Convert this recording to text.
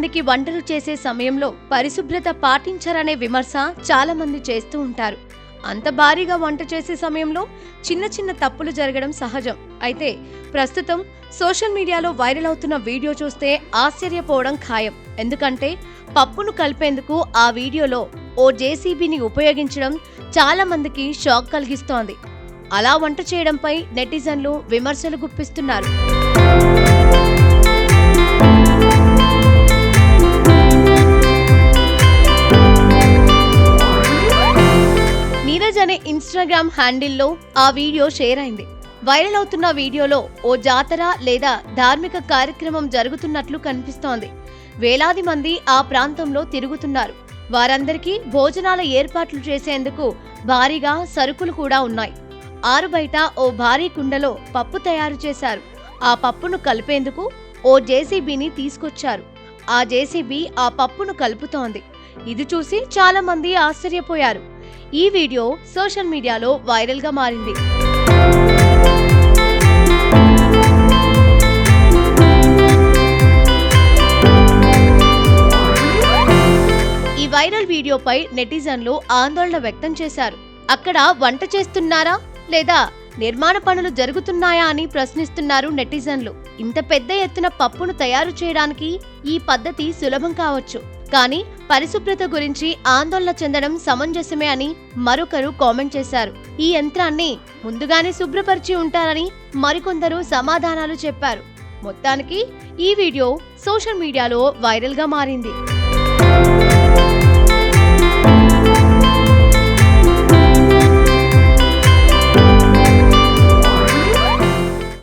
మందికి వంటలు చేసే సమయంలో పరిశుభ్రత పాటించరనే విమర్శ చాలా మంది చేస్తూ ఉంటారు. అంత భారీగా వంట చేసే సమయంలో చిన్న చిన్న తప్పులు జరగడం సహజం. అయితే ప్రస్తుతం సోషల్ మీడియాలో వైరల్ అవుతున్న వీడియో చూస్తే ఆశ్చర్యపోవడం ఖాయం. ఎందుకంటే పప్పును కలిపేందుకు ఆ వీడియోలో ఓ జేసీబీని ఉపయోగించడం చాలా మందికి షాక్ కలిగిస్తోంది. అలా వంట చేయడంపై నెటిజన్లు విమర్శలు గుప్పిస్తున్నారు. నీరజ్ అనే ఇన్స్టాగ్రామ్ హ్యాండిల్లో ఆ వీడియో షేర్ అయింది. వైరల్ అవుతున్న వీడియోలో ఓ జాతర లేదా ధార్మిక కార్యక్రమం జరుగుతున్నట్లు కనిపిస్తోంది. వేలాది మంది ఆ ప్రాంతంలో తిరుగుతున్నారు. వారందరికీ భోజనాల ఏర్పాట్లు చేసేందుకు భారీగా సరుకులు కూడా ఉన్నాయి. ఆరుబయట ఓ భారీ కుండలో పప్పు తయారు చేశారు. ఆ పప్పును కలిపేందుకు ఓ జేసీబీని తీసుకొచ్చారు. ఆ జేసీబీ ఆ పప్పును కలుపుతోంది. ఇది చూసి చాలా మంది ఆశ్చర్యపోయారు. ఈ వీడియో సోషల్ మీడియాలో వైరల్ గా మారింది. ఈ వైరల్ వీడియోపై నెటిజన్లు ఆందోళన వ్యక్తం చేశారు. అక్కడ వంట చేస్తున్నారా లేదా నిర్మాణ పనులు జరుగుతున్నాయా అని ప్రశ్నిస్తున్నారు నెటిజన్లు. ఇంత పెద్ద ఎత్తున పప్పును తయారు చేయడానికి ఈ పద్ధతి సులభం కావచ్చు, కానీ పరిశుభ్రత గురించి ఆందోళన చెందడం సమంజసమే అని మరొకరు కామెంట్ చేశారు. ఈ యంత్రాన్ని ముందుగానే శుభ్రపరిచి ఉంటారని మరికొందరు సమాధానాలు చెప్పారు. మొత్తానికి ఈ వీడియో సోషల్ మీడియాలో వైరల్ గా మారింది.